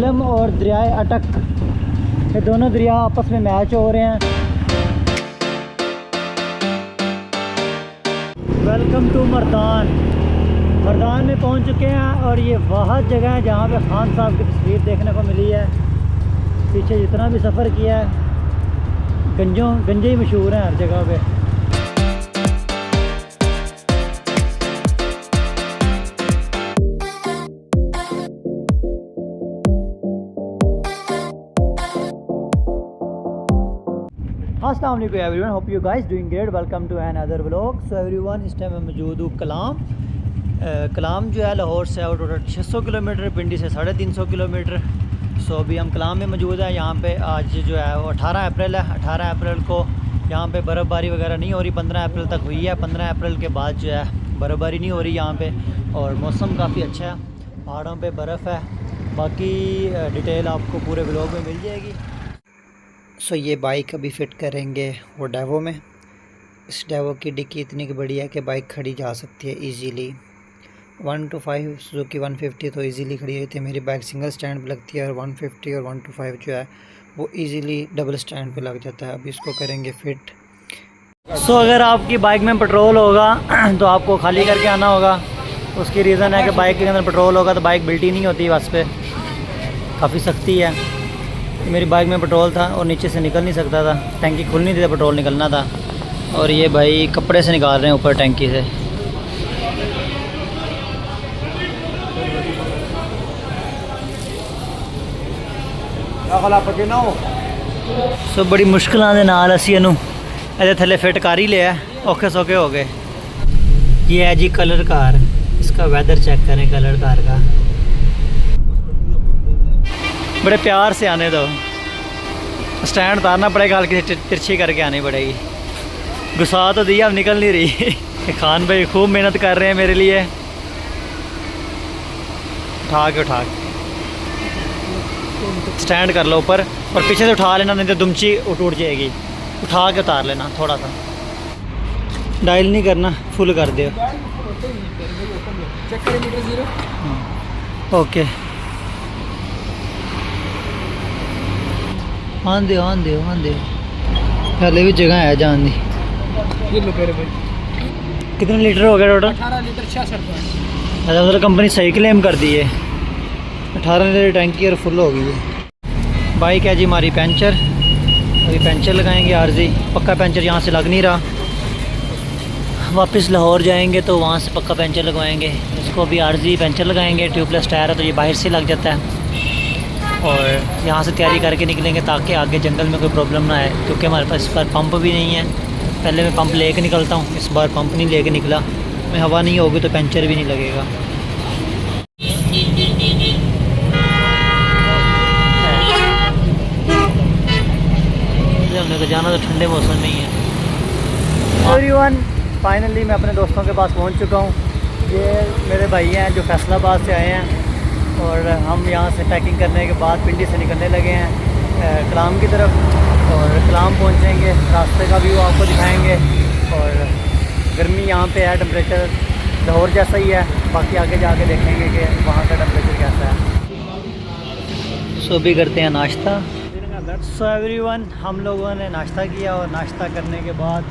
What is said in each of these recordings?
झेलम और दरियाए अटक, ये दोनों दरिया आपस में मैच हो रहे हैं। Welcome to Mardan. मर्दान में पहुंच चुके हैं और ये वह जगह है जहाँ पे खान साहब की तस्वीर देखने को मिली है। पीछे जितना भी सफ़र किया है, गंजे ही मशहूर हैं हर जगह पे। अस्सलाम वालेकुम everyone, hope you guys doing great. Welcome to another vlog. So everyone, इस टाइम मैं मौजूद हूँ कलाम। कलाम जो है लाहौर से और टोटल 600 किलोमीटर, पिंडी से 350 किलोमीटर। सो अभी हम कलाम में मौजूद है। यहाँ पे आज जो है वो 18 अप्रैल है। 18 अप्रैल को यहाँ पे बर्फ़बारी वगैरह नहीं हो रही, 15 अप्रैल तक हुई है। 15 अप्रैल के बाद जो है बर्फ़बारी नहीं हो रही यहाँ पे, और मौसम काफ़ी अच्छा है, पहाड़ों पे बर्फ़ है। बाकी डिटेल आपको पूरे व्लॉग में मिल जाएगी। सो ये बाइक अभी फ़िट करेंगे वो डेवो में। इस डेवो की डिक्की इतनी बड़ी है कि बाइक खड़ी जा सकती है इजीली। 125 सुजुकी 150 तो इजीली खड़ी होती है। मेरी बाइक सिंगल स्टैंड पे लगती है, और 150 और 125 जो है वो इजीली डबल स्टैंड पे लग जाता है। अभी इसको करेंगे फ़िट। सो अगर आपकी बाइक में पेट्रोल होगा तो आपको खाली करके आना होगा। उसकी रीज़न है कि बाइक के अंदर पेट्रोल होगा तो बाइक बिल्टी नहीं होती, बस पे काफ़ी सख्ती है। मेरी बाइक में पेट्रोल था और नीचे से निकल नहीं सकता था, टैंकी खुल नहीं थी, पेट्रोल निकलना था। और ये भाई कपड़े से निकाल रहे हैं ऊपर टैंकी से। सो बड़ी मुश्किलों के नाल असी इनू ਇਹਦੇ थले फिट कर ही लिया, औखे सौखे हो गए। ये है जी कलर कार, इसका वेदर चेक करें कलर कार का। बड़े प्यार से आने दो, स्टैंड उतारना पड़ेगा, हल्की तिरछी करके आनी पड़ेगी। गुस्सा तो दिया, अब निकल नहीं रही। खान भाई खूब मेहनत कर रहे हैं मेरे लिए। उठा के स्टैंड कर लो ऊपर, और पीछे से उठा लेना, नहीं तो दुमची उठ जाएगी। उठा के उतार लेना, थोड़ा सा डायल नहीं करना, फुल कर दो। ओके, आन दो हले भी जगह है जान दी। कितने लीटर हो गया टोटल? 18 लीटर 66। अच्छा, मतलब कंपनी सही क्लेम कर दी है। 18 लीटर टैंकी और फुल हो गई है। बाइक है जी हमारी पंचर, अभी पंचर लगाएंगे आरजी। पक्का पंचर यहाँ से लग नहीं रहा, वापस लाहौर जाएंगे तो वहाँ से पक्का पंचर लगवाएंगे। इसको अभी आरजी पंचर लगाएंगे। ट्यूबलेस टायर है तो ये बाहर से लग जाता है, और यहाँ से तैयारी करके निकलेंगे ताकि आगे जंगल में कोई प्रॉब्लम ना आए, क्योंकि हमारे पास इस बार पंप भी नहीं है। पहले मैं पंप लेके निकलता हूँ, इस बार पंप नहीं लेके निकला। मैं हवा नहीं होगी तो पंचर भी नहीं लगेगा। हमने तो जाना तो ठंडे मौसम में ही है। एवरीवन, फाइनली मैं अपने दोस्तों के पास पहुँच चुका हूँ। ये मेरे भाई हैं जो फैसलाबाद से आए हैं, और हम यहाँ से पैकिंग करने के बाद पिंडी से निकलने लगे हैं कलाम की तरफ। और कलाम पहुँचेंगे, रास्ते का व्यू आपको दिखाएंगे। और गर्मी यहाँ पे है, टेम्परेचर लाहौर जैसा ही है। बाकी आगे जाके देखेंगे कि वहाँ का टेम्परेचर कैसा है। सो भी करते हैं नाश्ता। सो एवरीवन, हम लोगों ने नाश्ता किया, और नाश्ता करने के बाद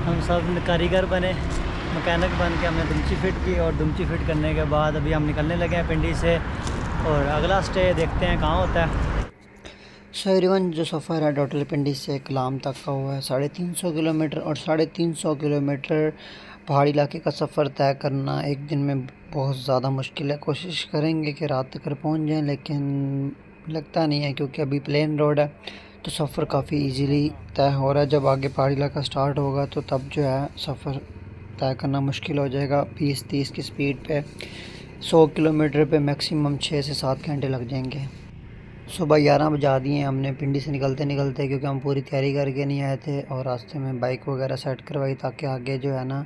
हम सब कारीगर बने, मैकेनिक बन के हमने दुमची फ़िट की। और दुमची फ़िट करने के बाद अभी हम निकलने लगे हैं पिंडी से, और अगला स्टे देखते हैं कहाँ होता है। सो एवरीवन, जो सफ़र है टोटल पिंडी से कलाम तक का हुआ है 350 किलोमीटर, और 350 किलोमीटर पहाड़ी इलाके का सफ़र तय करना एक दिन में बहुत ज़्यादा मुश्किल है। कोशिश करेंगे कि रात तक पहुँच जाएँ, लेकिन लगता नहीं है, क्योंकि अभी प्लेन रोड है तो सफ़र काफ़ी इजीली तय हो रहा है। जब आगे पहाड़ी इलाका स्टार्ट होगा तो तब जो है सफ़र तय करना मुश्किल हो जाएगा। 20-30 की स्पीड पे 100 किलोमीटर पे मैक्सिमम 6 से 7 घंटे लग जाएंगे। सुबह 11 बजा दिए हमने पिंडी से निकलते, क्योंकि हम पूरी तैयारी करके नहीं आए थे, और रास्ते में बाइक वगैरह सेट करवाई ताकि आगे जो है ना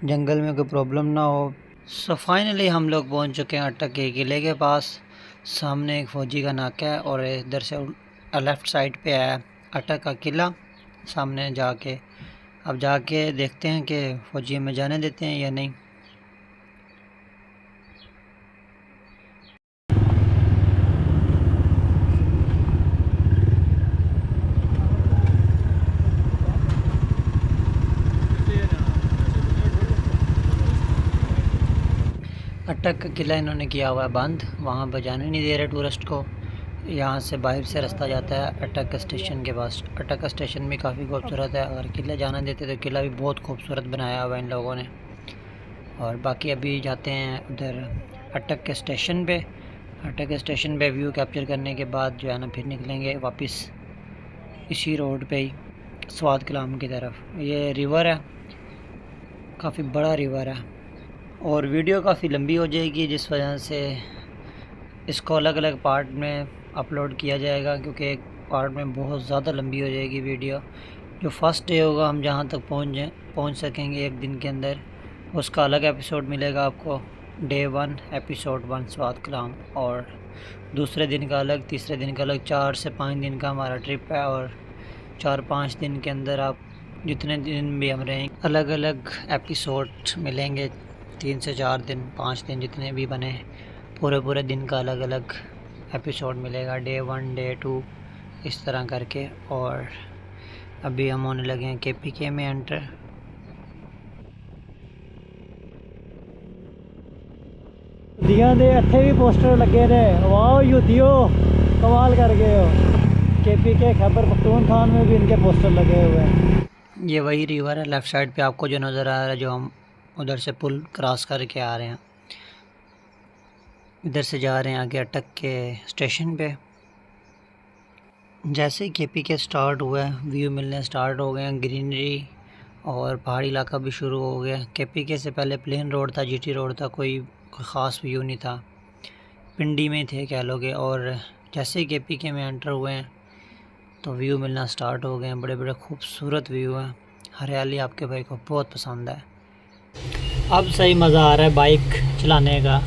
जंगल में कोई प्रॉब्लम ना हो। सो फाइनली हम लोग पहुंच चुके हैं अटक के किले के पास। सामने एक फ़ौजी का नाका है, और इधर से लेफ़्ट साइड पे है अटक का किला। सामने जाके अब जाके देखते हैं कि फ़ौजी हमें जाने देते हैं या नहीं। अटक का किला इन्होंने किया हुआ है बंद, वहाँ पर जाने नहीं दे रहे टूरिस्ट को। यहाँ से बाहर से रास्ता जाता है अटक स्टेशन के पास। अटक स्टेशन भी काफ़ी खूबसूरत है, अगर किला जाना देते तो किला भी बहुत खूबसूरत बनाया हुआ है इन लोगों ने। और बाकी अभी जाते हैं उधर अटक के स्टेशन पे। अटक स्टेशन पे व्यू कैप्चर करने के बाद जो है ना फिर निकलेंगे वापस इसी रोड पे ही स्वाद कलाम की तरफ। ये रिवर है, काफ़ी बड़ा रिवर है और वीडियो काफ़ी लंबी हो जाएगी, जिस वजह से इसको अलग अलग पार्ट में अपलोड किया जाएगा, क्योंकि एक पार्ट में बहुत ज़्यादा लंबी हो जाएगी वीडियो। जो फर्स्ट डे होगा हम जहाँ तक पहुँच सकेंगे एक दिन के अंदर, उसका अलग एपिसोड मिलेगा आपको। डे 1 एपिसोड 1 स्वाद कलाम, और दूसरे दिन का अलग, तीसरे दिन का अलग। 4 से 5 दिन का हमारा ट्रिप है और 4-5 दिन के अंदर आप जितने दिन भी हम रहेंगे अलग अलग एपिसोड मिलेंगे। 3 से 4 दिन, 5 दिन जितने भी बने, पूरे दिन का अलग अलग एपिसोड मिलेगा। डे 1, डे 2 इस तरह करके। और अभी हम होने लगे हैं KPK में एंटर। दिया दे इत्थे भी पोस्टर लगे थे, वाह युद्धियो कमाल कर गए हो। KPK खैबर पख्तूनख्वा में भी इनके पोस्टर लगे हुए हैं। ये वही रिवर है लेफ़्ट साइड पे आपको जो नज़र आ रहा है, जो हम उधर से पुल क्रॉस करके आ रहे हैं। इधर से जा रहे हैं आगे अटक के स्टेशन पे। जैसे ही KPK स्टार्ट हुआ है, व्यू मिलने स्टार्ट हो गए हैं, ग्रीनरी और पहाड़ी इलाका भी शुरू हो गया। KPK से पहले प्लेन रोड था, GT रोड था, कोई ख़ास व्यू नहीं था, पिंडी में थे कह लोगे। और जैसे ही KPK में एंटर हुए हैं तो व्यू मिलना स्टार्ट हो गए हैं। बड़े बड़े खूबसूरत व्यू हैं, हरियाली आपके भाई को बहुत पसंद है। अब सही मज़ा आ रहा है बाइक चलाने का।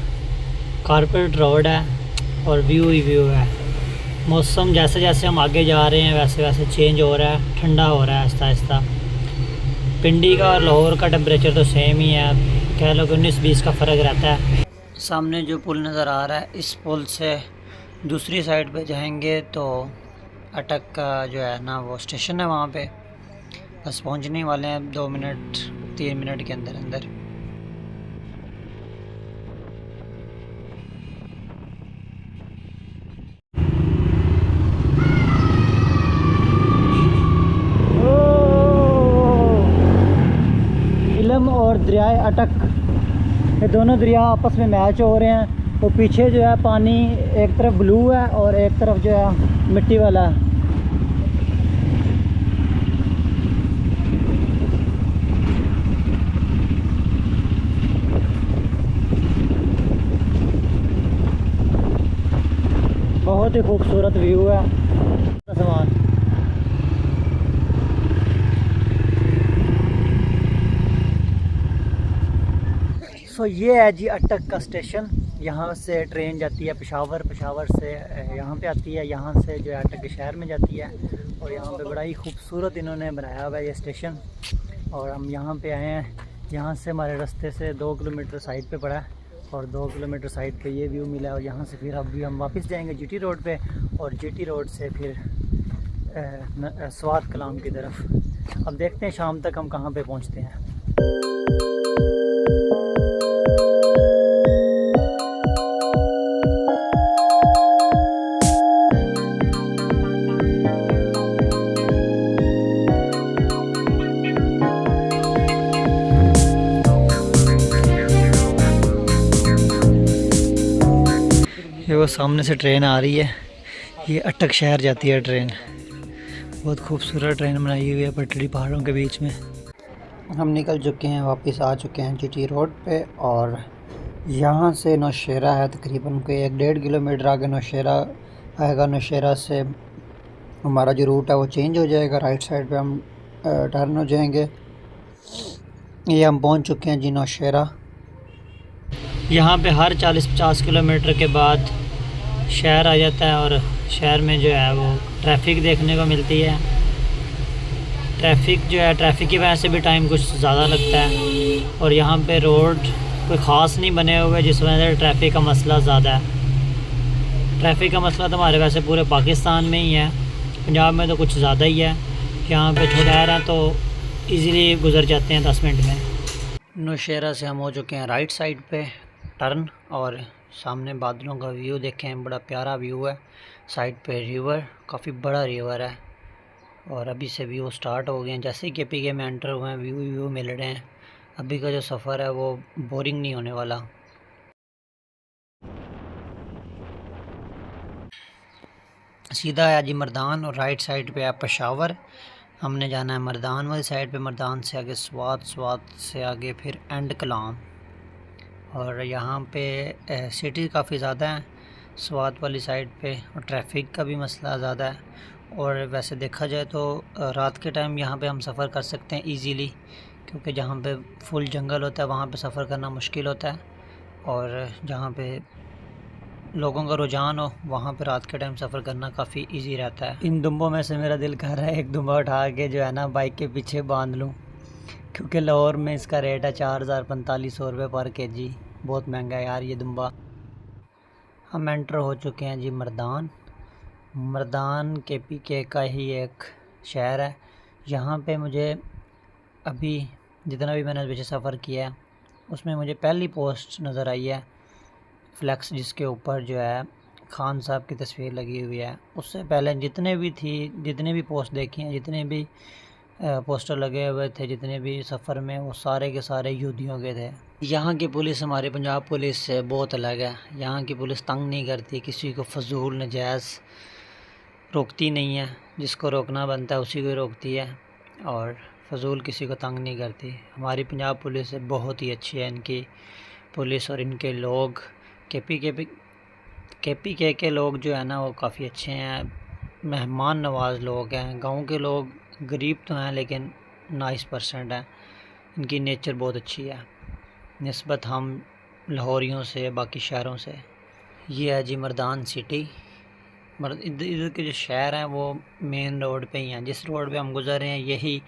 कारपेट रोड है और व्यू ही व्यू है। मौसम जैसे जैसे हम आगे जा रहे हैं वैसे वैसे चेंज हो रहा है, ठंडा हो रहा है आहिस्ता आहिस्ता। पिंडी का और लाहौर का टेम्परेचर तो सेम ही है, कह लो कि 19-20 का फ़र्क रहता है। सामने जो पुल नज़र आ रहा है, इस पुल से दूसरी साइड पे जाएंगे तो अटक का जो है ना वो स्टेशन है, वहाँ पे बस पहुँचने वाले हैं 2 मिनट 3 मिनट के अंदर अंदर। इलम और दरियाए अटक, ये दोनों दरिया आपस में मैच हो रहे हैं। तो पीछे जो है पानी एक तरफ ब्लू है और एक तरफ जो है मिट्टी वाला है। बहुत ही खूबसूरत व्यू है आसमान। सो ये है जी अटक का स्टेशन। यहाँ से ट्रेन जाती है पेशावर, पेशावर से यहाँ पे आती है, यहाँ से जो है अटक के शहर में जाती है। और यहाँ पे बड़ा ही खूबसूरत इन्होंने बनाया हुआ है ये स्टेशन। और हम यहाँ पे आए हैं, यहाँ से हमारे रास्ते से 2 किलोमीटर साइड पे पड़ा है और 2 किलोमीटर साइड पे ये व्यू मिला है। और यहाँ से फिर अभी हम वापस जाएंगे GT रोड पे और GT रोड से फिर स्वाद कलाम की तरफ। अब देखते हैं शाम तक हम कहाँ पे पहुँचते हैं। ये वो सामने से ट्रेन आ रही है, ये अटक शहर जाती है ट्रेन। बहुत खूबसूरत ट्रेन बनाई हुई है पटड़ी पहाड़ों के बीच में। हम निकल चुके हैं, वापस आ चुके हैं GT रोड पे। और यहाँ से नौशेरा है तकरीबन कोई 1-1.5 किलोमीटर आगे नौशेरा आएगा। नौशेरा से हमारा जो रूट है वो चेंज हो जाएगा, राइट साइड पे हम टर्न हो जाएंगे। ये हम पहुँच चुके हैं जी नौशेरा। यहाँ पे हर 40-50 किलोमीटर के बाद शहर आ जाता है और शहर में जो है वो ट्रैफिक देखने को मिलती है। ट्रैफिक जो है, ट्रैफिक की वजह से भी टाइम कुछ ज़्यादा लगता है। और यहाँ पे रोड कोई ख़ास नहीं बने हुए, जिस वजह से ट्रैफिक का मसला ज़्यादा है। ट्रैफिक का मसला तो हमारे वैसे पूरे पाकिस्तान में ही है, पंजाब में तो कुछ ज़्यादा ही है। यहाँ पे छोटा रहा तो इजीली गुजर जाते हैं 10 मिनट में। नौशेरा से हम हो चुके हैं राइट साइड पे, टर्न और सामने बादलों का व्यू देखें, बड़ा प्यारा व्यू है। साइड पे रिवर, काफ़ी बड़ा रिवर है और अभी से व्यू स्टार्ट हो गए हैं। जैसे ही KPK में एंटर हुए हैं व्यू मिल रहे हैं। अभी का जो सफ़र है वो बोरिंग नहीं होने वाला। सीधा है जी मर्दान और राइट साइड पे है पेशावर। हमने जाना है मर्दान वाली साइड पे, मर्दान से आगे स्वात, स्वात से आगे फिर एंड कलाम। और यहाँ पे सिटी काफ़ी ज़्यादा है स्वात वाली साइड पे और ट्रैफिक का भी मसला ज़्यादा है। और वैसे देखा जाए तो रात के टाइम यहाँ पे हम सफ़र कर सकते हैं इजीली, क्योंकि जहाँ पे फुल जंगल होता है वहाँ पे सफ़र करना मुश्किल होता है और जहाँ पे लोगों का रुझान हो वहाँ पे रात के टाइम सफ़र करना काफ़ी इजी रहता है। इन दुम्बों में से मेरा दिल कर रहा है एक दुम्बा उठा के जो है ना बाइक के पीछे बांध लूँ, क्योंकि लाहौर में इसका रेट है 4000-4500 रुपये पर kg। बहुत महंगा है यार ये दुम्बा। हम एंटर हो चुके हैं जी मर्दान। मर्दान KPK का ही एक शहर है। यहाँ पे मुझे अभी जितना भी मैंने पीछे सफ़र किया है उसमें मुझे पहली पोस्ट नज़र आई है फ्लैक्स, जिसके ऊपर जो है खान साहब की तस्वीर लगी हुई है। उससे पहले जितने भी पोस्ट देखी हैं, जितने भी पोस्टर लगे हुए थे, जितने भी सफ़र में, वो सारे के सारे यहूदियों के थे। यहाँ की पुलिस हमारे पंजाब पुलिस से बहुत अलग है। यहाँ की पुलिस तंग नहीं करती, किसी को फजूल नजायज़ रोकती नहीं है। जिसको रोकना बनता है उसी को रोकती है और फजूल किसी को तंग नहीं करती। हमारी पंजाब पुलिस बहुत ही अच्छी है इनकी पुलिस। और इनके लोग KPK के लोग जो है ना वो काफ़ी अच्छे हैं, मेहमान नवाज़ लोग हैं। गांव के लोग गरीब तो हैं लेकिन नाइस पर्सन हैं। इनकी नेचर बहुत अच्छी है निस्बत हम लाहौरियों से, बाकी शहरों से। ये है जी मर्दान सिटी। इधर के जो शहर हैं वो मेन रोड पे ही हैं। जिस रोड पे हम गुज़र रहे हैं यही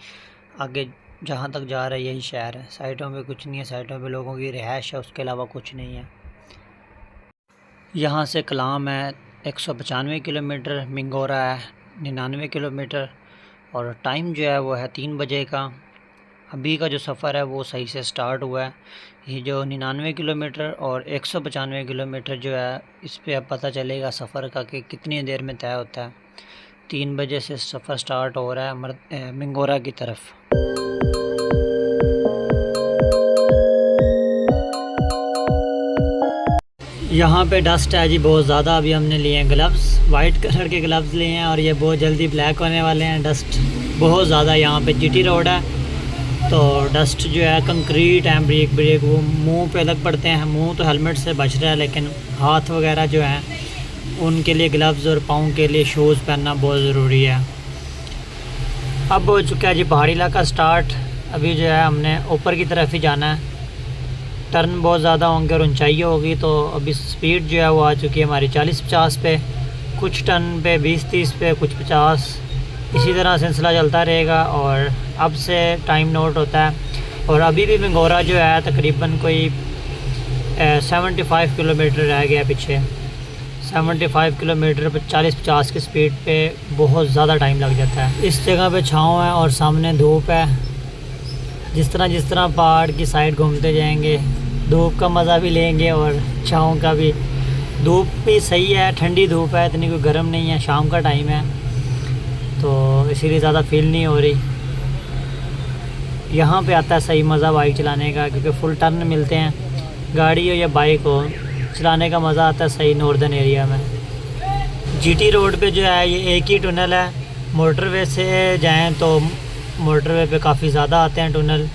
आगे जहाँ तक जा रहा है यही शहर है। साइडों पे कुछ नहीं है, साइडों पे लोगों की रिहाइश है, उसके अलावा कुछ नहीं है। यहाँ से कलाम है 195 किलोमीटर, मिंगोरा है 99 किलोमीटर और टाइम जो है वो है 3 बजे का। अभी का जो सफ़र है वो सही से स्टार्ट हुआ है। ये जो 99 किलोमीटर और 195 किलोमीटर जो है इस पे अब पता चलेगा सफ़र का कि कितनी देर में तय होता है। 3 बजे से सफ़र स्टार्ट हो रहा है मिंगोरा की तरफ। यहाँ पे डस्ट है जी बहुत ज़्यादा। अभी हमने लिए हैं ग्लव्स, वाइट कलर के ग्लव्स लिए हैं और ये बहुत जल्दी ब्लैक होने वाले हैं। डस्ट बहुत ज़्यादा। यहाँ पे GT रोड है तो डस्ट जो है कंक्रीट है, ब्रेक वो मुंह पे लग पड़ते हैं। मुंह तो हेलमेट से बच रहा है लेकिन हाथ वगैरह जो हैं उनके लिए ग्लव्स और पाँव के लिए शूज़ पहनना बहुत ज़रूरी है। अब हो चुका है जी पहाड़ी इलाका स्टार्ट। अभी जो है हमने ऊपर की तरफ ही जाना है। टर्न बहुत ज़्यादा होंगे और ऊंचाई होगी तो अभी स्पीड जो है वो आ चुकी है हमारी 40-50 पे, कुछ टर्न पे 20-30 पे, कुछ 50। इसी तरह सिलसिला चलता रहेगा और अब से टाइम नोट होता है। और अभी भी मिंगोरा जो है तकरीबन कोई 75 किलोमीटर रह गया पीछे। 75 किलोमीटर पर 40-50 की स्पीड पे बहुत ज़्यादा टाइम लग जाता है। इस जगह पे छाँव है और सामने धूप है। जिस तरह पहाड़ की साइड घूमते जाएंगे धूप का मज़ा भी लेंगे और छाँव का भी। धूप भी सही है, ठंडी धूप है, इतनी कोई गर्म नहीं है। शाम का टाइम है तो इसीलिए ज़्यादा फील नहीं हो रही। यहाँ पे आता है सही मज़ा बाइक चलाने का, क्योंकि फुल टर्न मिलते हैं। गाड़ी हो या बाइक हो, चलाने का मज़ा आता है सही नॉर्दर्न एरिया में। GT रोड पे जो है ये एक ही टनल है। मोटरवे से जाएं तो मोटरवे पे काफ़ी ज़्यादा आते हैं टनल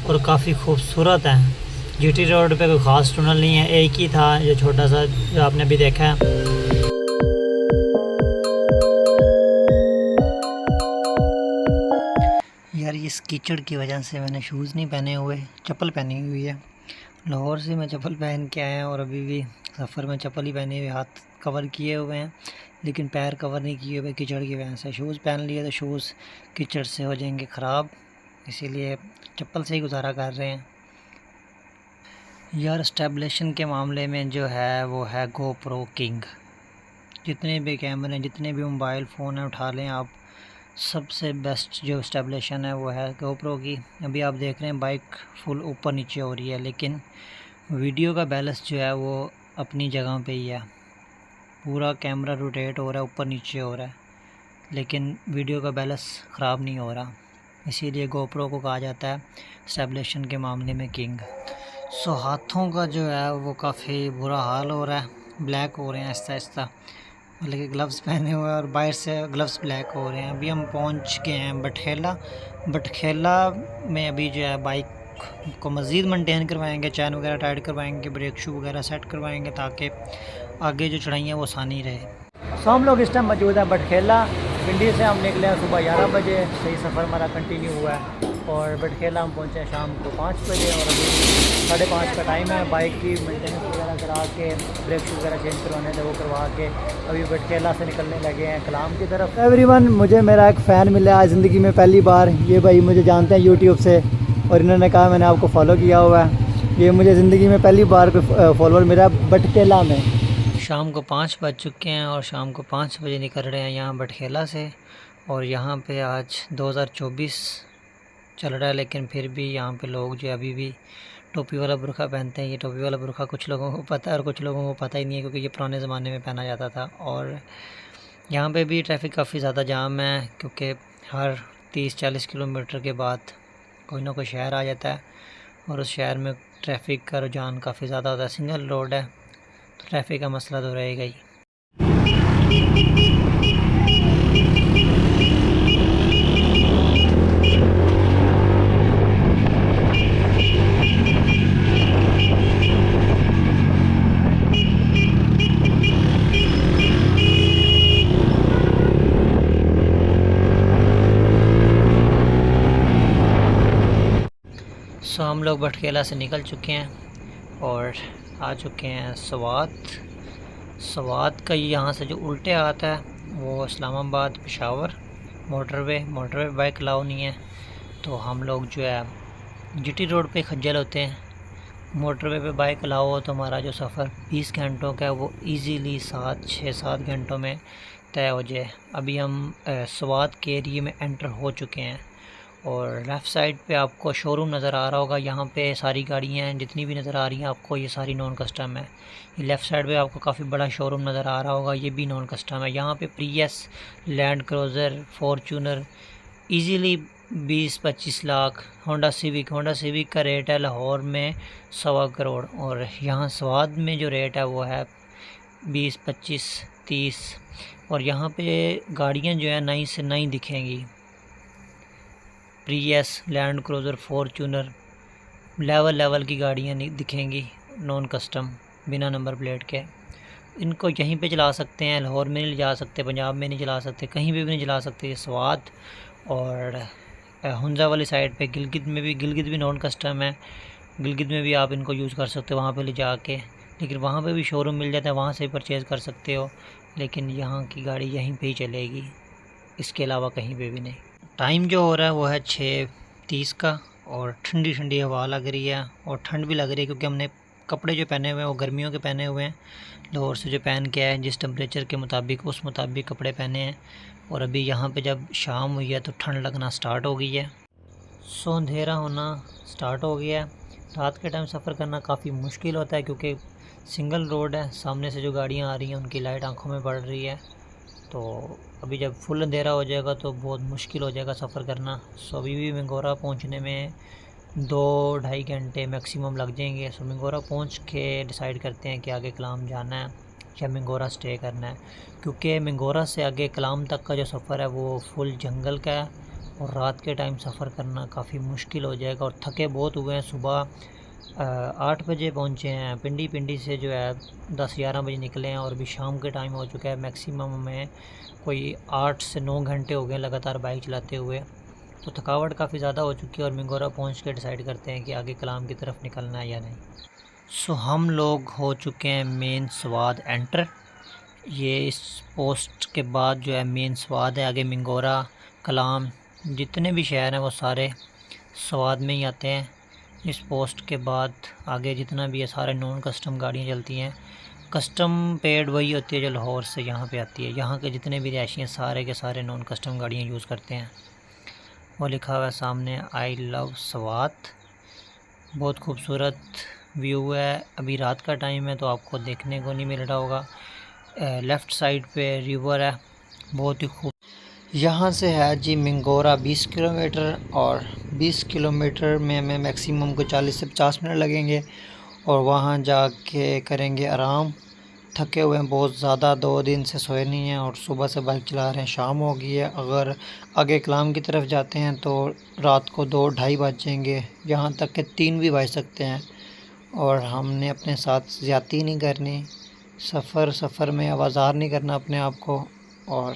और काफ़ी खूबसूरत है। GT रोड पे कोई ख़ास टनल नहीं है, एक ही था जो छोटा सा जो आपने अभी देखा है। यार इस कीचड़ की वजह से मैंने शूज़ नहीं पहने हुए, चप्पल पहनी हुई है। लाहौर से मैं चप्पल पहन के आया और अभी भी सफ़र में चप्पल ही पहने हुए, हाथ कवर किए हुए हैं लेकिन पैर कवर नहीं किए हुए कीचड़ की वजह से। शूज़ पहन लिए तो शूज़ कीचड़ से हो जाएंगे ख़राब, इसीलिए चप्पल से ही गुजारा कर रहे हैं। यार स्टेबलेशन के मामले में जो है वो है GoPro किंग। जितने भी कैमरे, जितने भी मोबाइल फ़ोन हैं उठा लें आप, सबसे बेस्ट जो स्टेबलेशन है वो है GoPro की। अभी आप देख रहे हैं बाइक फुल ऊपर नीचे हो रही है लेकिन वीडियो का बैलेंस जो है वो अपनी जगह पे ही है, पूरा कैमरा रोटेट हो रहा है, ऊपर नीचे हो रहा है, लेकिन वीडियो का बैलेंस ख़राब नहीं हो रहा। इसीलिए गोप्रो को कहा जाता है स्टेबलेशन के मामले में किंग। सो हाथों का जो है वो काफ़ी बुरा हाल हो रहा है, ब्लैक हो रहे हैं आहिस्ता आहिस्ता, मतलब कि ग्लव्स पहने हुए हैं और बाहर से ग्लव्स ब्लैक हो रहे हैं। अभी हम पहुंच गए हैं बटखेला में। अभी जो है बाइक को मज़ीद मेंटेन करवाएंगे, चैन वगैरह टाइट करवाएंगे, ब्रेक शू वगैरह सेट करवाएंगे ताकि आगे जो चढ़ाई है वो आसानी रहे। सो हम लोग इस टाइम मौजूद हैं बटखेला। पिंडी से हम निकले हैं सुबह 11 बजे, सही सफ़र हमारा कंटिन्यू हुआ है और बटखेला हम पहुँचे हैं शाम को 5 बजे और अभी 5:30 का टाइम है। बाइक की मेंटेनेंस वगैरह करा के, ब्रेक शू वगैरह चेंज करवाने थे वो करवा के अभी बटखेला से निकलने लगे हैं कलाम की तरफ। एवरीवन, मुझे मेरा एक फ़ैन मिला है ज़िंदगी में पहली बार। ये भाई मुझे जानते हैं यूट्यूब से और इन्होंने कहा मैंने आपको फॉलो किया हुआ है। ये मुझे ज़िंदगी में पहली बार फॉलोअर मेरा बटखेला में। शाम को 5 बज चुके हैं और शाम को 5 बजे निकल रहे हैं यहाँ बटखेला से। और यहाँ पे आज 2024 चल रहा है, लेकिन फिर भी यहाँ पे लोग जो अभी भी टोपी वाला बुर्का पहनते हैं। ये टोपी वाला बुर्का कुछ लोगों को पता है और कुछ लोगों को पता ही नहीं है, क्योंकि ये पुराने ज़माने में पहना जाता था। और यहाँ पे भी ट्रैफिक काफ़ी ज़्यादा जाम है, क्योंकि हर 30-40 किलोमीटर के बाद कोई ना कोई शहर आ जाता है और उस शहर में ट्रैफिक का रुझान काफ़ी ज़्यादा होता है। सिंगल रोड है तो ट्रैफिक का मसला तो रहेगा ही। सो हम लोग बटखेला से निकल चुके हैं और आ चुके हैं सवात का यहाँ से जो उल्टे आता है वो Islamabad Peshawar motorway bike allow नहीं है। तो हम लोग जो है जीटी रोड पे खज्जल होते हैं। मोटरवे पे बाइक अलाउ हो तो हमारा जो सफ़र 20 घंटों का है वो इजीली 6-7 घंटों में तय हो जाए। अभी हम सवात के एरिए में एंटर हो चुके हैं और लेफ़्ट साइड पे आपको शोरूम नज़र आ रहा होगा। यहाँ पे सारी गाड़ियाँ हैं जितनी भी नज़र आ रही हैं आपको, ये सारी नॉन कस्टम है। ये लेफ़्ट साइड पे आपको काफ़ी बड़ा शोरूम नज़र आ रहा होगा, ये भी नॉन कस्टम है। यहाँ पे Prius, Land Cruiser, Fortuner easily 20-25 lakh. Honda Civic का रेट है लाहौर में 1.25 करोड़ और यहाँ स्वाद में जो रेट है वो है 20-25-30। और यहाँ पे गाड़ियाँ जो है नई से नई दिखेंगी। Prius, Land Cruiser, Fortuner level की गाड़ियाँ दिखेंगी नॉन कस्टम बिना नंबर प्लेट के। इनको यहीं पे चला सकते हैं, लाहौर में नहीं चला सकते, पंजाब में नहीं चला सकते, कहीं पे भी नहीं चला सकते। ये स्वात और हुंजा वाली साइड पे गिलगित भी नॉन कस्टम है। गिलगित में भी आप इनको यूज़ कर सकते हो वहाँ पे ले जाके, लेकिन वहाँ पे भी शोरूम मिल जाता है, वहाँ से परचेज़ कर सकते हो। लेकिन यहाँ की गाड़ी यहीं पे ही चलेगी, इसके अलावा कहीं पे भी नहीं। टाइम जो हो रहा है वो है 6:30 का और ठंडी हवा लग रही है और ठंड भी लग रही है, क्योंकि हमने कपड़े जो पहने हुए हैं वो गर्मियों के पहने हुए हैं। लाहौर से जो पहन के आए जिस टेम्परेचर के मुताबिक उस मुताबिक कपड़े पहने हैं। और अभी यहाँ पे जब शाम हुई है तो ठंड लगना स्टार्ट हो गई है। सो अंधेरा होना स्टार्ट हो गया है। रात के टाइम सफ़र करना काफ़ी मुश्किल होता है, क्योंकि सिंगल रोड है, सामने से जो गाड़ियाँ आ रही हैं उनकी लाइट आँखों में पड़ रही है। तो अभी जब फुल अंधेरा हो जाएगा तो बहुत मुश्किल हो जाएगा सफ़र करना। सो अभी भी मिंगोरा पहुंचने में 2-2.5 घंटे मैक्सिमम लग जाएंगे। सो मिंगोरा पहुंच के डिसाइड करते हैं कि आगे कलाम जाना है या मिंगोरा स्टे करना है, क्योंकि मिंगोरा से आगे कलाम तक का जो सफ़र है वो फुल जंगल का है और रात के टाइम सफ़र करना काफ़ी मुश्किल हो जाएगा। और थके बहुत हुए हैं, सुबह 8 बजे पहुँचे हैं पिंडी से जो है 10-11 बजे निकले हैं और अभी शाम के टाइम हो चुका है। मैक्सिमम में कोई 8 से 9 घंटे हो गए लगातार बाइक चलाते हुए, तो थकावट काफ़ी ज़्यादा हो चुकी है। और मिंगोरा पहुँच के डिसाइड करते हैं कि आगे कलाम की तरफ निकलना है या नहीं। सो हम लोग हो चुके हैं मेन स्वाद एंटर। ये इस पोस्ट के बाद जो है मेन स्वाद है। आगे मिंगोरा, कलाम, जितने भी शहर हैं वो सारे स्वाद में ही आते हैं। इस पोस्ट के बाद आगे जितना भी है सारे नॉन कस्टम गाड़ियाँ चलती हैं। कस्टम पेड वही होती है जो लाहौर से यहाँ पे आती है। यहाँ के जितने भी रिहायशी हैं सारे के सारे नॉन कस्टम गाड़ियाँ यूज़ करते हैं। वो लिखा हुआ है सामने आई लव स्वात। बहुत खूबसूरत व्यू है। अभी रात का टाइम है तो आपको देखने को नहीं मिल रहा होगा। लेफ़्ट साइड पे रिवर है, बहुत ही खूब। यहाँ से है जी मिंगोरा 20 किलोमीटर, और 20 किलोमीटर में हमें मैक्सिमम को 40 से 50 मिनट लगेंगे और वहाँ जाके करेंगे आराम। थके हुए हैं बहुत ज़्यादा, 2 दिन से सोए नहीं हैं और सुबह से बाइक चला रहे हैं, शाम हो गई है। अगर आगे कलाम की तरफ जाते हैं तो रात को 2-2:30 बज जाएंगे, यहाँ तक कि 3 भी बज सकते हैं। और हमने अपने साथ ज़्यादती नहीं करनी, सफ़र में आवाज़ार नहीं करना अपने आप को, और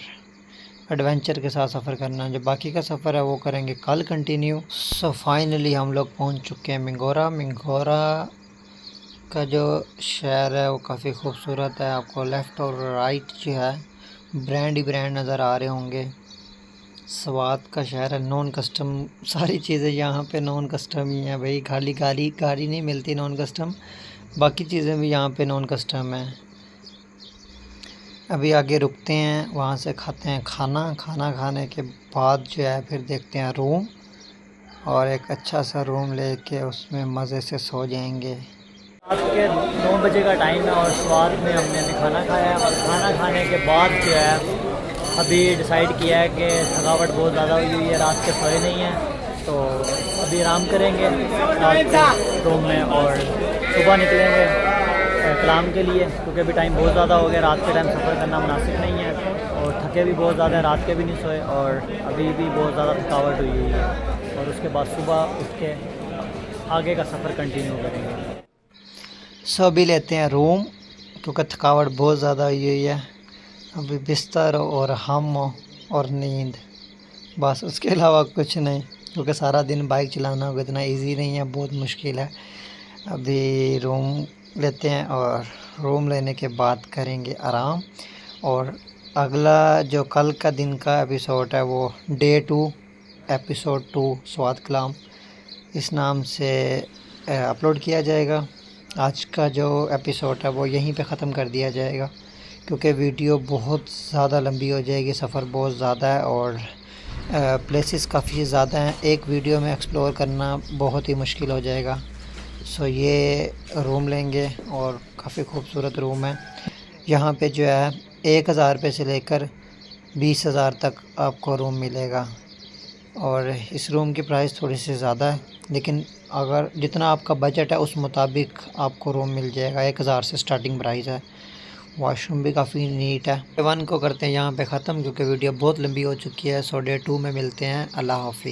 एडवेंचर के साथ सफ़र करना। जो बाकी का सफ़र है वो करेंगे कल कंटिन्यू। सो फाइनली हम लोग पहुंच चुके हैं मिंगोरा। मिंगोरा का जो शहर है वो काफ़ी खूबसूरत है। आपको लेफ़्ट और राइट जो है ब्रांड ही ब्रांड नज़र आ रहे होंगे। स्वाद का शहर है, नॉन कस्टम सारी चीज़ें यहाँ पे नॉन कस्टम ही है भाई। खाली गाड़ी नहीं मिलती नॉन कस्टम, बाकी चीज़ें भी यहाँ पे नॉन कस्टम है। अभी आगे रुकते हैं, वहाँ से खाते हैं खाना खाने के बाद जो है फिर देखते हैं रूम, और एक अच्छा सा रूम लेके उसमें मज़े से सो जाएंगे। रात के 9 बजे का टाइम है और स्वाद में हमने खाना खाया, और खाना खाने के बाद जो है अभी डिसाइड किया है कि थकावट बहुत ज़्यादा हुई है, रात के सोए नहीं हैं, तो अभी आराम करेंगे रात के रूम में और सुबह निकलेंगे कलाम के लिए, क्योंकि अभी टाइम बहुत ज़्यादा हो गया। रात के टाइम सफ़र करना मुनासिब नहीं है और थके भी बहुत ज़्यादा है, रात के भी नहीं सोए और अभी भी बहुत ज़्यादा थकावट हुई है। और उसके बाद सुबह उठ के आगे का सफ़र कंटिन्यू करेंगे। अभी लेते हैं रूम, क्योंकि थकावट बहुत ज़्यादा हुई है। अभी बिस्तर और हम और नींद, बस उसके अलावा कुछ नहीं, क्योंकि सारा दिन बाइक चलाना होगा, इतना इजी नहीं है, बहुत मुश्किल है। अभी रूम लेते हैं और रूम लेने के बाद करेंगे आराम। और अगला जो कल का दिन का एपिसोड है वो डे 2 एपिसोड 2 स्वाद कलाम इस नाम से अपलोड किया जाएगा। आज का जो एपिसोड है वो यहीं पे ख़त्म कर दिया जाएगा, क्योंकि वीडियो बहुत ज़्यादा लंबी हो जाएगी, सफ़र बहुत ज़्यादा है और प्लेसेस काफ़ी ज़्यादा हैं, एक वीडियो में एक्सप्लोर करना बहुत ही मुश्किल हो जाएगा। सो ये रूम लेंगे और काफ़ी खूबसूरत रूम है। यहाँ पे जो है 1000 रुपये से लेकर 20,000 तक आपको रूम मिलेगा, और इस रूम की प्राइस थोड़ी सी ज़्यादा है, लेकिन अगर जितना आपका बजट है उस मुताबिक आपको रूम मिल जाएगा। 1000 से स्टार्टिंग प्राइस है। वॉशरूम भी काफ़ी नीट है। डे 1 को करते हैं यहाँ पे ख़त्म, क्योंकि वीडियो बहुत लंबी हो चुकी है। सो डे 2 में मिलते हैं। अल्लाह हाफ़िज़।